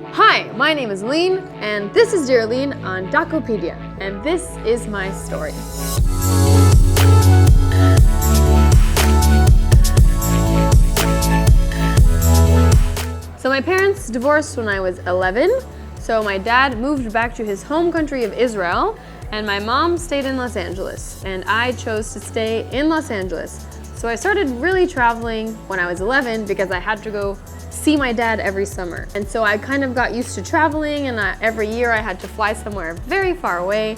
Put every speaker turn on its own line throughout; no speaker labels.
Hi, my name is Alyne, and this is Dear Alyne on Daekhopedia, and this is my story. So my parents divorced when I was 11, so my dad moved back to his home country of Israel, and my mom stayed in Los Angeles, and I chose to stay in Los Angeles. So I started really traveling when I was 11 because I had to go see my dad every summer. And so I kind of got used to traveling, and every year I had to fly somewhere very far away.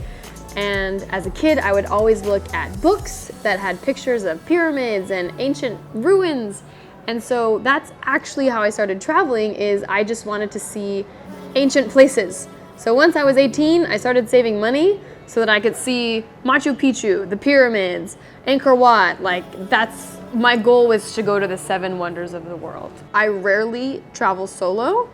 And as a kid, I would always look at books that had pictures of pyramids and ancient ruins. And so that's actually how I started traveling, is I just wanted to see ancient places. So once I was 18, I started saving money so that I could see Machu Picchu, the pyramids, Angkor Wat. That's my goal, was to go to the 7 wonders of the world. I rarely travel solo.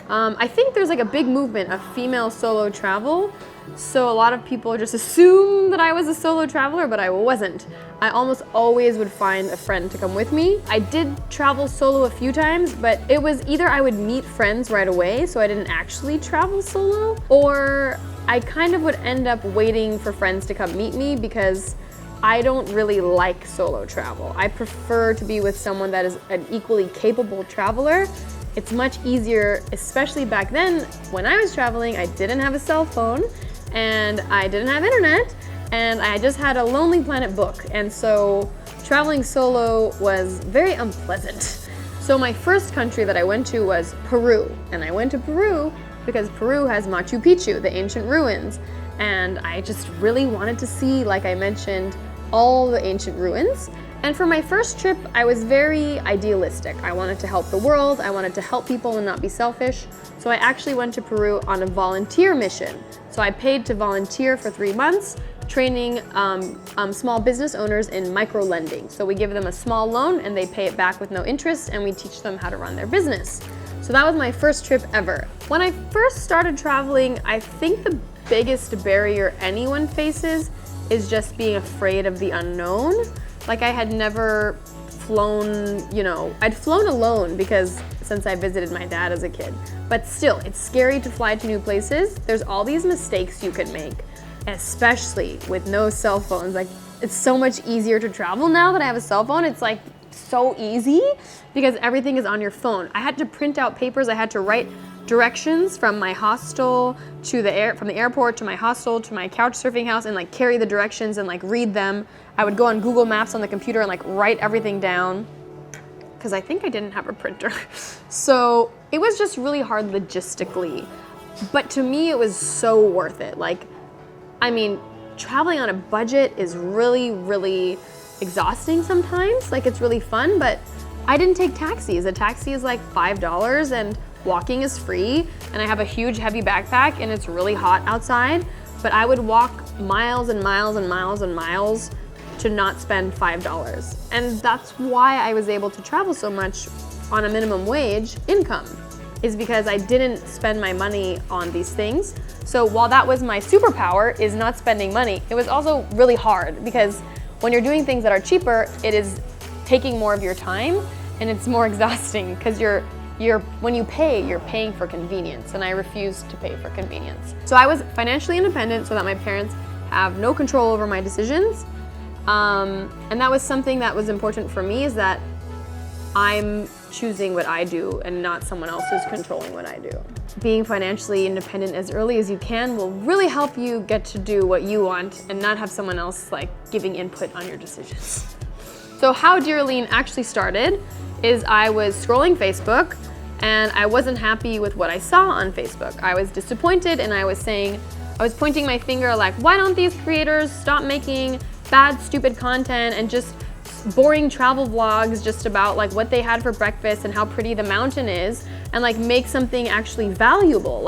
I think there's a big movement of female solo travel. So a lot of people just assume that I was a solo traveler, but I wasn't. I almost always would find a friend to come with me. I did travel solo a few times, but it was either I would meet friends right away, so I didn't actually travel solo, or I kind of would end up waiting for friends to come meet me because I don't really like solo travel. I prefer to be with someone that is an equally capable traveler. It's much easier, especially back then when I was traveling. I didn't have a cell phone and I didn't have internet, and I just had a Lonely Planet book. And so traveling solo was very unpleasant. So my first country that I went to was Peru. And I went to Peru because Peru has Machu Picchu, the ancient ruins. And I just really wanted to see, like I mentioned, all the ancient ruins. And for my first trip, I was very idealistic. I wanted to help the world, I wanted to help people and not be selfish. So I actually went to Peru on a volunteer mission. So I paid to volunteer for 3 months, training small business owners in micro-lending. So we give them a small loan and they pay it back with no interest, and we teach them how to run their business. So that was my first trip ever. When I first started traveling, I think the biggest barrier anyone faces is just being afraid of the unknown. I had never flown, I'd flown alone because since I visited my dad as a kid. But still, it's scary to fly to new places. There's all these mistakes you can make, especially with no cell phones. It's so much easier to travel now that I have a cell phone. It's so easy because everything is on your phone. I had to print out papers. I had to write directions from my hostel to from the airport to my hostel to my couch surfing house, and carry the directions and read them. I would go on Google Maps on the computer and write everything down because I think I didn't have a printer. So it was just really hard logistically, but to me it was so worth it. Traveling on a budget is really, really exhausting sometimes. It's really fun, but I didn't take taxis. A taxi is $5 and walking is free, and I have a huge heavy backpack and it's really hot outside, but I would walk miles and miles and miles and miles to not spend $5. And that's why I was able to travel so much on a minimum wage income, is because I didn't spend my money on these things. So while that was my superpower, is not spending money, it was also really hard because when you're doing things that are cheaper, it is taking more of your time and it's more exhausting because when you pay, you're paying for convenience, and I refused to pay for convenience. So I was financially independent so that my parents have no control over my decisions. And that was something that was important for me, is that I'm choosing what I do and not someone else is controlling what I do. Being financially independent as early as you can will really help you get to do what you want and not have someone else giving input on your decisions. So how Dear Alyne actually started is I was scrolling Facebook and I wasn't happy with what I saw on Facebook. I was disappointed, and I was pointing my finger why don't these creators stop making bad, stupid content and just boring travel vlogs just about what they had for breakfast and how pretty the mountain is, and make something actually valuable.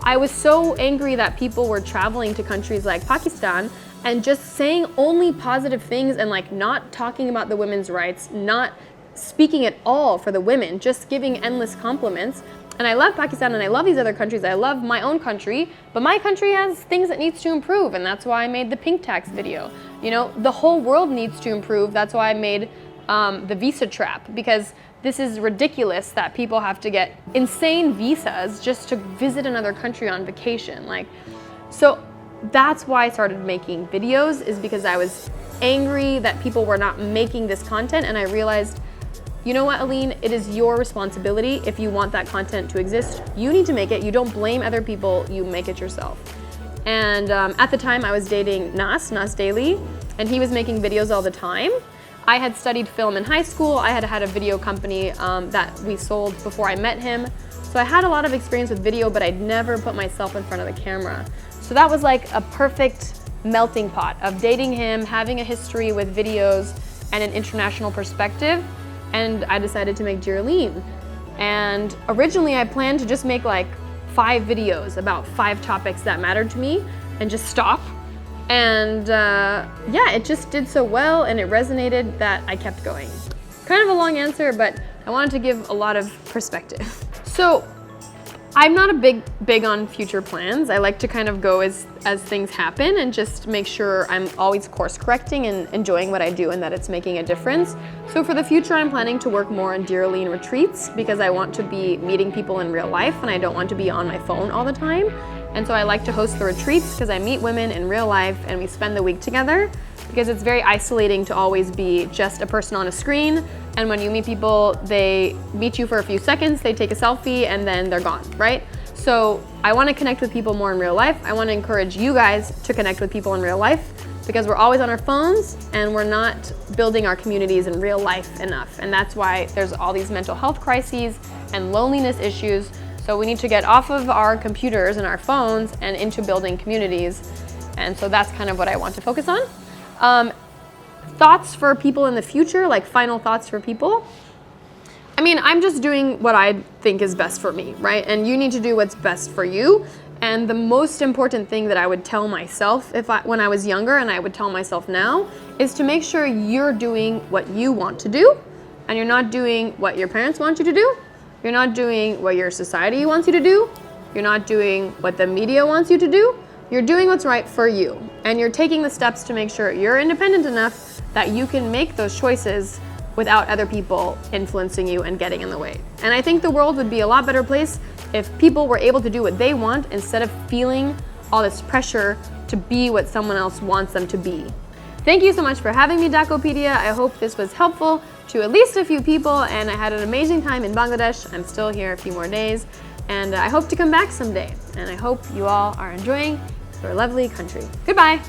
I was so angry that people were traveling to countries like Pakistan and just saying only positive things and not talking about the women's rights, not speaking at all for the women, just giving endless compliments. And I love Pakistan and I love these other countries. I love my own country, but my country has things that needs to improve, and that's why I made the pink tax video. The whole world needs to improve. That's why I made the visa trap, because this is ridiculous that people have to get insane visas just to visit another country on vacation. Like, so that's why I started making videos, is because I was angry that people were not making this content, and I realized, you know what, Alyne, it is your responsibility. If you want that content to exist, you need to make it. You don't blame other people, you make it yourself. And at the time I was dating Nas Daily, and he was making videos all the time. I had studied film in high school. I had had a video company that we sold before I met him. So I had a lot of experience with video, but I'd never put myself in front of the camera. So that was like a perfect melting pot of dating him, having a history with videos and an international perspective. And I decided to make Dear Alyne. And originally I planned to just make like 5 videos about 5 topics that mattered to me and just stop. And yeah, it just did so well and it resonated that I kept going. Kind of a long answer, but I wanted to give a lot of perspective. So I'm not a big on future plans. I like to kind of go as things happen and just make sure I'm always course correcting and enjoying what I do and that it's making a difference. So for the future, I'm planning to work more on Dear Alyne retreats because I want to be meeting people in real life and I don't want to be on my phone all the time. And so I like to host the retreats because I meet women in real life and we spend the week together, because it's very isolating to always be just a person on a screen. And when you meet people, they meet you for a few seconds, they take a selfie, and then they're gone, right? So I want to connect with people more in real life. I want to encourage you guys to connect with people in real life, because we're always on our phones and we're not building our communities in real life enough. And that's why there's all these mental health crises and loneliness issues. So we need to get off of our computers and our phones and into building communities. And so that's kind of what I want to focus on. Thoughts for people in the future, like final thoughts for people. I mean, I'm just doing what I think is best for me, right? And you need to do what's best for you. And the most important thing that I would tell myself when I was younger, and I would tell myself now, is to make sure you're doing what you want to do, and you're not doing what your parents want you to do. You're not doing what your society wants you to do. You're not doing what the media wants you to do. You're doing what's right for you, and you're taking the steps to make sure you're independent enough that you can make those choices without other people influencing you and getting in the way. And I think the world would be a lot better place if people were able to do what they want instead of feeling all this pressure to be what someone else wants them to be. Thank you so much for having me, Daekhopedia. I hope this was helpful to at least a few people, and I had an amazing time in Bangladesh. I'm still here a few more days, and I hope to come back someday. And I hope you all are enjoying your lovely country. Goodbye.